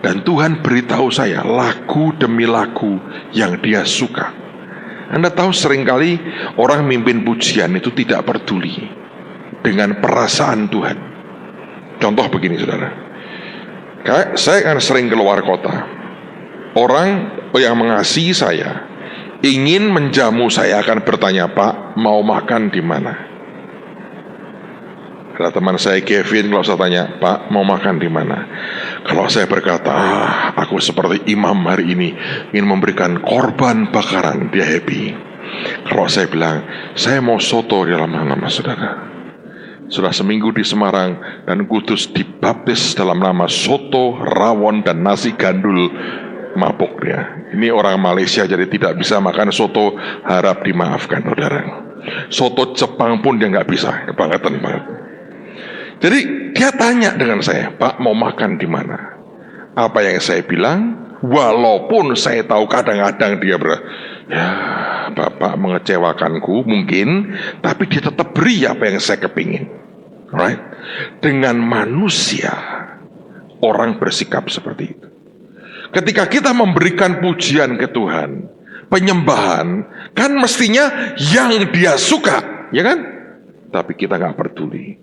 Dan Tuhan beritahu saya lagu demi lagu yang dia suka. Anda tahu seringkali orang mimpin pujian itu tidak peduli dengan perasaan Tuhan. Contoh begini, saudara. Saya kan sering keluar kota. Orang yang mengasihi saya ingin menjamu saya akan bertanya, Pak, mau makan di mana? Ada teman saya Kevin, kalau saya tanya, Pak, mau makan di mana? Kalau saya berkata, aku seperti imam hari ini ingin memberikan korban bakaran, dia happy. Kalau saya bilang, saya mau soto di dalam nama saudara. Sudah seminggu di Semarang dan Kudus dibaptis dalam nama soto, rawon, dan nasi gandul, mabuk dia. Ini orang Malaysia jadi tidak bisa makan soto, harap dimaafkan, saudara. Soto Jepang pun dia nggak bisa, kebangetan banget. Jadi dia tanya dengan saya, Pak, mau makan di mana? Apa yang saya bilang? Walaupun saya tahu kadang-kadang dia ya, Bapak mengecewakanku mungkin, tapi dia tetap beri apa yang saya kepingin. Right? Dengan manusia, orang bersikap seperti itu. Ketika kita memberikan pujian ke Tuhan, penyembahan, kan mestinya yang dia suka, ya kan? Tapi kita gak peduli.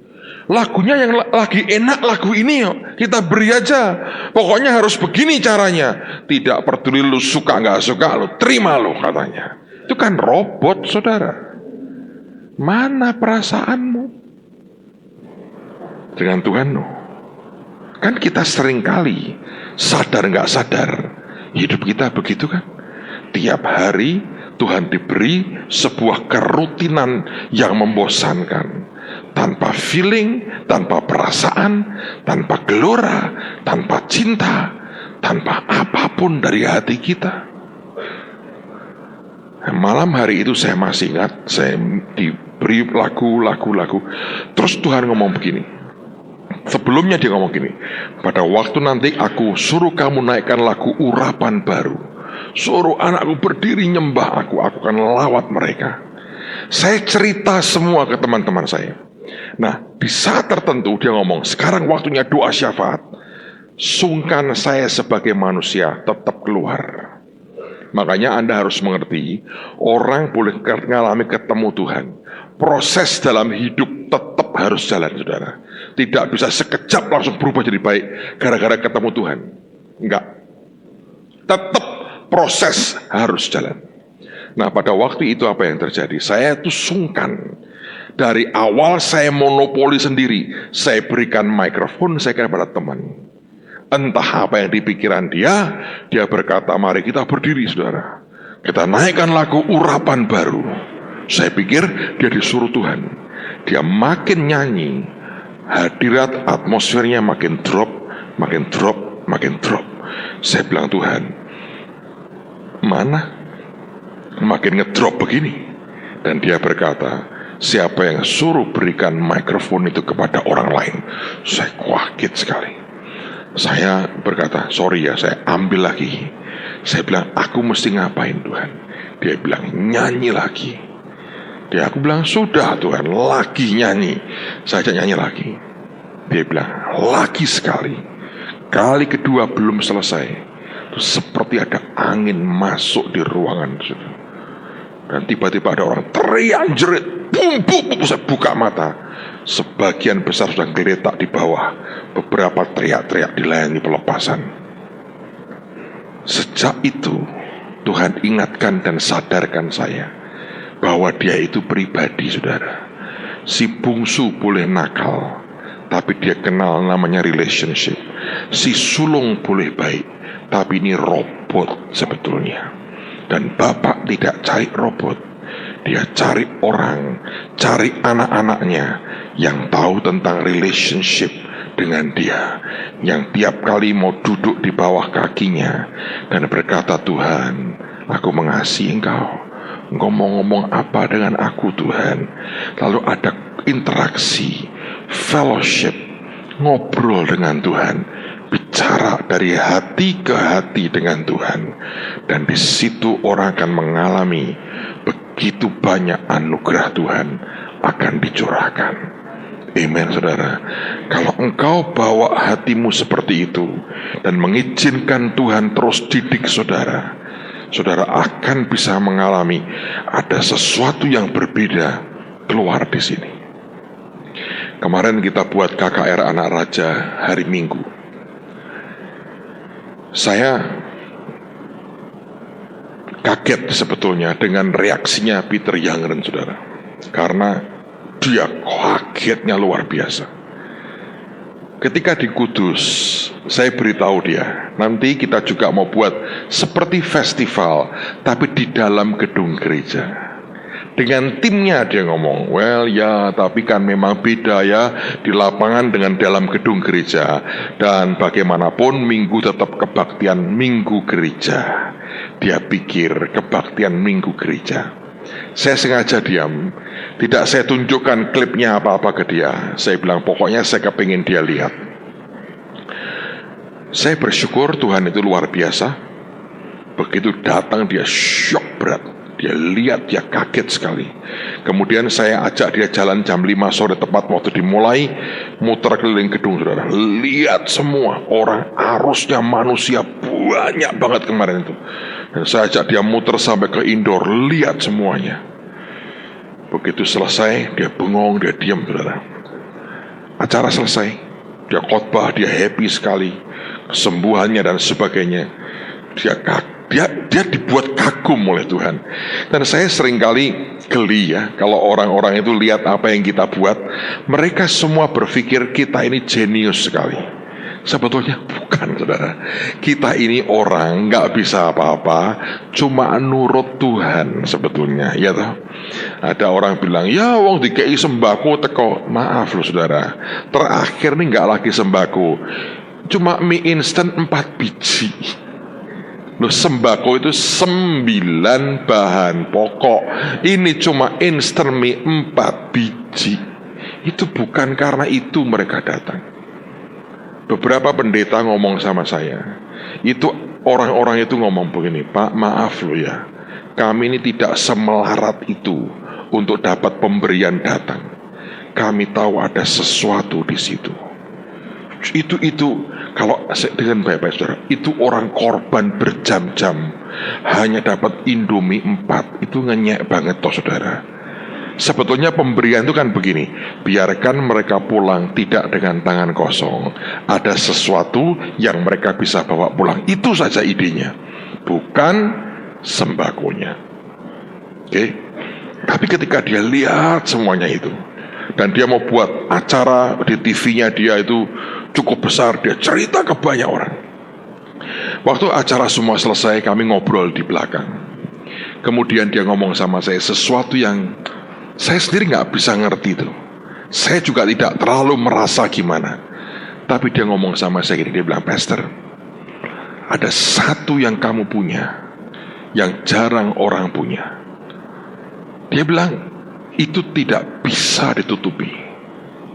Lagunya yang lagi enak, lagu ini yuk, kita beri aja. Pokoknya harus begini caranya. Tidak peduli lu suka gak suka, lu terima lu katanya. Itu kan robot, saudara. Mana perasaanmu? Dengan Tuhan, no. Kan kita seringkali sadar gak sadar hidup kita begitu kan. Tiap hari Tuhan diberi sebuah kerutinan yang membosankan. Tanpa feeling, tanpa perasaan, tanpa gelora, tanpa cinta, tanpa apapun dari hati kita. Malam hari itu saya masih ingat, saya diberi lagu. Terus Tuhan ngomong begini. Sebelumnya dia ngomong gini, pada waktu nanti aku suruh kamu naikkan lagu urapan baru. Suruh anakku berdiri nyembah aku akan lawat mereka. Saya cerita semua ke teman-teman saya. Nah, di saat tertentu dia ngomong, sekarang waktunya doa syafaat. Sungkan saya sebagai manusia tetap keluar. Makanya Anda harus mengerti, orang boleh mengalami ketemu Tuhan. Proses dalam hidup tetap harus jalan, saudara. Tidak bisa sekejap langsung berubah jadi baik gara-gara ketemu Tuhan. Enggak. Tetap proses harus jalan. Nah, pada waktu itu apa yang terjadi? Saya itu sungkan. Dari awal saya monopoli sendiri. Saya berikan mikrofon saya kepada teman. Entah apa yang di pikiran dia berkata, mari kita berdiri saudara. Kita naikkan lagu urapan baru. Saya pikir dia disuruh Tuhan. Dia makin nyanyi, hadirat atmosfernya makin drop. Saya bilang, Tuhan, mana? Makin ngedrop begini. Dan dia berkata, siapa yang suruh berikan mikrofon itu kepada orang lain? Saya kaget sekali. Saya berkata, sorry ya, saya ambil lagi. Saya bilang, aku mesti ngapain Tuhan? Dia bilang, nyanyi lagi. Aku bilang, sudah Tuhan, lagi nyanyi. Saya ajak nyanyi lagi. Dia bilang, lagi sekali. Kali kedua belum selesai. Terus seperti ada angin masuk di ruangan. Dan tiba-tiba ada orang teriak jerit. Bum. Saya buka mata. Sebagian besar sudah geletak di bawah. Beberapa teriak-teriak dilayani pelepasan. Sejak itu Tuhan ingatkan dan sadarkan saya bahwa dia itu pribadi saudara. Si bungsu boleh nakal, tapi dia kenal namanya relationship. Si sulung boleh baik, tapi ini robot sebetulnya. Dan Bapak tidak cari robot. Dia cari orang, cari anak-anaknya yang tahu tentang relationship dengan dia, yang tiap kali mau duduk di bawah kakinya dan berkata, Tuhan, aku mengasihi Engkau. Engkau mau ngomong apa dengan aku Tuhan? Lalu ada interaksi, fellowship, ngobrol dengan Tuhan, bicara dari hati ke hati dengan Tuhan. Dan di situ orang akan mengalami begitu banyak anugerah Tuhan akan dicurahkan. Amen saudara. Kalau engkau bawa hatimu seperti itu dan mengizinkan Tuhan terus didik saudara, saudara akan bisa mengalami ada sesuatu yang berbeda keluar di sini. Kemarin kita buat KKR Anak Raja hari Minggu. Saya kaget sebetulnya dengan reaksinya Peter Youngren saudara. Karena dia kagetnya luar biasa. Ketika di Kudus, saya beritahu dia, nanti kita juga mau buat seperti festival, tapi di dalam gedung gereja. Dengan timnya dia ngomong, well ya, tapi kan memang beda ya di lapangan dengan dalam gedung gereja. Dan bagaimanapun Minggu tetap kebaktian Minggu gereja. Dia pikir kebaktian Minggu gereja. Saya sengaja diam. Tidak saya tunjukkan klipnya apa-apa ke dia. Saya bilang pokoknya saya kepingin dia lihat. Saya bersyukur Tuhan itu luar biasa. Begitu datang dia shock berat. Dia lihat, dia kaget sekali. Kemudian saya ajak dia jalan jam 5 sore tepat waktu dimulai. Muter keliling gedung saudara. Lihat semua orang, arusnya manusia banyak banget kemarin itu. Dan saya ajak dia muter sampai ke indoor. Lihat semuanya. Begitu selesai, dia bengong, dia diam saudara. Acara selesai. Dia khotbah, dia happy sekali. Kesembuhannya dan sebagainya. Dia dibuat kagum oleh Tuhan. Dan saya seringkali geli ya, kalau orang-orang itu lihat apa yang kita buat, mereka semua berpikir kita ini jenius sekali. Sebetulnya bukan saudara. Kita ini orang gak bisa apa-apa, cuma nurut Tuhan sebetulnya. Ya toh. Ada orang bilang, ya wong dikei sembako teko. Maaf loh saudara, terakhir nih gak lagi sembako, cuma mie instan 4 biji. Loh, sembako itu 9 bahan pokok. Ini cuma instan mie 4 biji. Itu bukan karena itu mereka datang. Beberapa pendeta ngomong sama saya. Itu orang-orang itu ngomong begini, Pak maaf loh ya, kami ini tidak semelarat itu untuk dapat pemberian datang. Kami tahu ada sesuatu di situ. Itu kalau dengan baik-baik saudara, itu orang korban berjam-jam hanya dapat Indomie 4. Itu ngenyek banget toh saudara. Sebetulnya pemberian itu kan begini, biarkan mereka pulang tidak dengan tangan kosong. Ada sesuatu yang mereka bisa bawa pulang. Itu saja idenya, bukan sembakonya. Oke. Tapi ketika dia lihat semuanya itu, Dan dia mau buat acara di TV-nya dia itu cukup besar, dia cerita ke banyak orang. Waktu acara semua selesai, kami ngobrol di belakang. Kemudian dia ngomong sama saya sesuatu yang saya sendiri gak bisa ngerti itu. Saya juga tidak terlalu merasa gimana. Tapi dia ngomong sama saya gini, dia bilang, "Pastor, ada satu yang kamu punya, yang jarang orang punya." Dia bilang, "Itu tidak bisa ditutupi.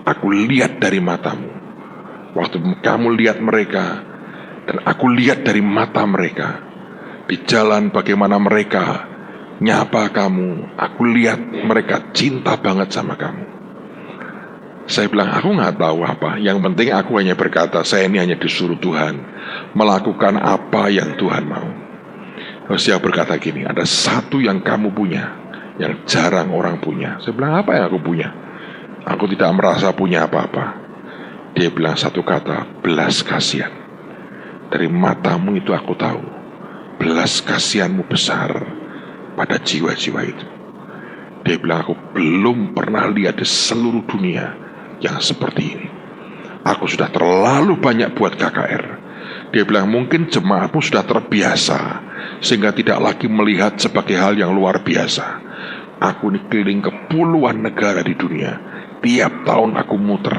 Aku lihat dari matamu. Waktu kamu lihat mereka, dan aku lihat dari mata mereka. Di jalan bagaimana mereka nyapa kamu. Aku lihat mereka cinta banget sama kamu." Saya bilang, "Aku gak tahu apa. Yang penting aku hanya berkata, saya ini hanya disuruh Tuhan melakukan apa yang Tuhan mau." Terus dia berkata gini, "Ada satu yang kamu punya, yang jarang orang punya." Saya bilang, "Apa yang aku punya?" "Aku tidak merasa punya apa-apa." Dia bilang satu kata, "Belas kasihan." Dari matamu itu aku tahu, belas kasihanmu besar pada jiwa-jiwa itu. Dia bilang, "Aku belum pernah lihat di seluruh dunia yang seperti ini. Aku sudah terlalu banyak buat KKR." Dia bilang, "Mungkin jemaatmu sudah terbiasa sehingga tidak lagi melihat sebagai hal yang luar biasa. Aku ini keliling ke puluhan negara di dunia. Tiap tahun aku muter."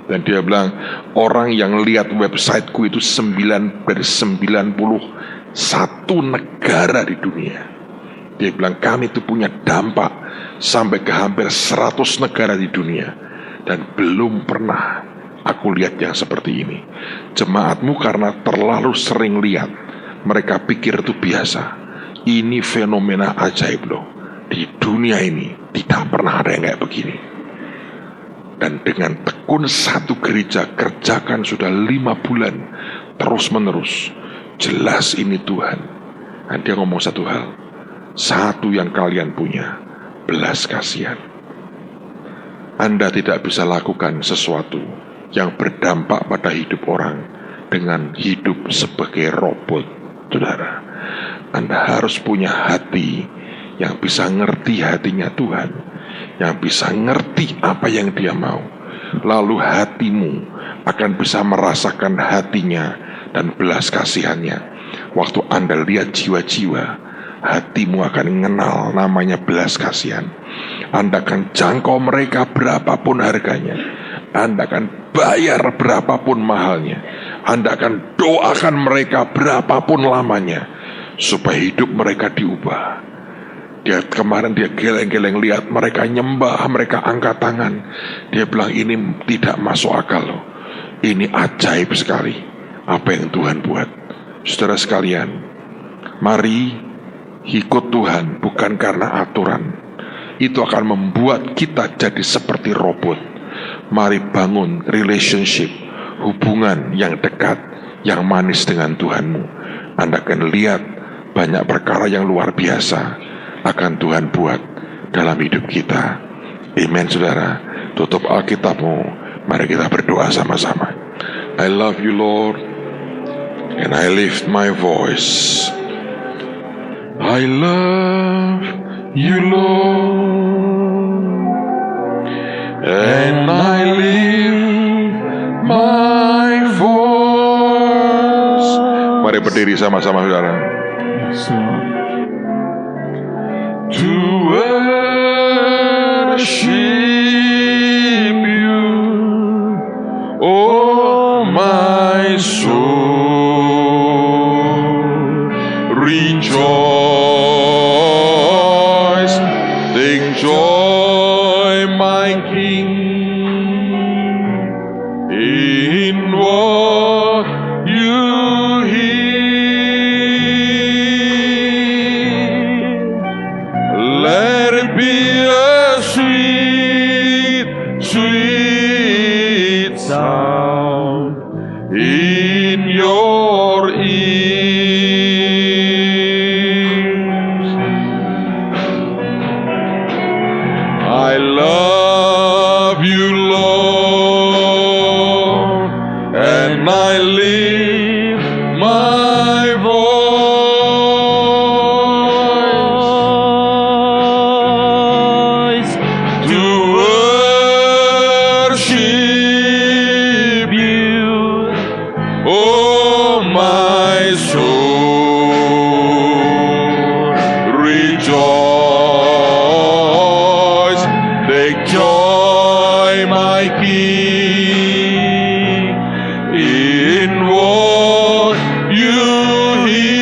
Dan dia bilang, orang yang lihat websiteku itu 9 dari 91 negara di dunia. Dia bilang, "Kami itu punya dampak sampai ke hampir 100 negara di dunia. Dan belum pernah aku lihat yang seperti ini. Jemaatmu karena terlalu sering lihat, mereka pikir itu biasa. Ini fenomena ajaib loh. Di dunia ini tidak pernah ada yang kayak begini." Dan dengan tekun satu gereja kerjakan sudah 5 bulan terus menerus. Jelas ini Tuhan. Dan dia ngomong satu hal, "Satu yang kalian punya, belas kasihan." Anda tidak bisa lakukan sesuatu yang berdampak pada hidup orang dengan hidup sebagai robot, saudara. Anda harus punya hati yang bisa ngerti hatinya Tuhan, yang bisa ngerti apa yang Dia mau. Lalu hatimu akan bisa merasakan hatinya dan belas kasihannya. Waktu Anda lihat jiwa-jiwa, hatimu akan mengenal namanya belas kasihan. Anda akan jangkau mereka berapapun harganya. Anda akan bayar berapapun mahalnya. Anda akan doakan mereka berapapun lamanya, supaya hidup mereka diubah. Kemarin dia geleng-geleng lihat mereka nyembah, mereka angkat tangan. Dia bilang, "Ini tidak masuk akal loh. Ini ajaib sekali apa yang Tuhan buat." Saudara sekalian, mari ikut Tuhan bukan karena aturan. Itu akan membuat kita jadi seperti robot. Mari bangun relationship, hubungan yang dekat, yang manis dengan Tuhanmu. Anda akan lihat banyak perkara yang luar biasa akan Tuhan buat dalam hidup kita. Amen, saudara. Tutup Alkitabmu, mari kita berdoa sama-sama. I love you, Lord, and I lift my voice. I love you, Lord, and I lift my voice. Mari berdiri sama-sama, saudara. To worship you, oh my soul, rejoice, sing joy, my King, in what you Take joy, my King, in what you hear.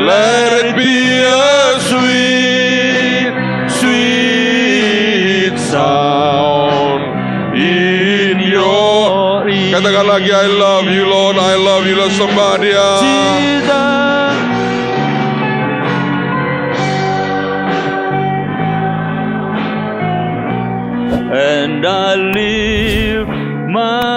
Let it be a sweet, sweet sound in your ear. Katakan lagi, I love you, Lord, I love you, Lord. Sembah Dia. And I live my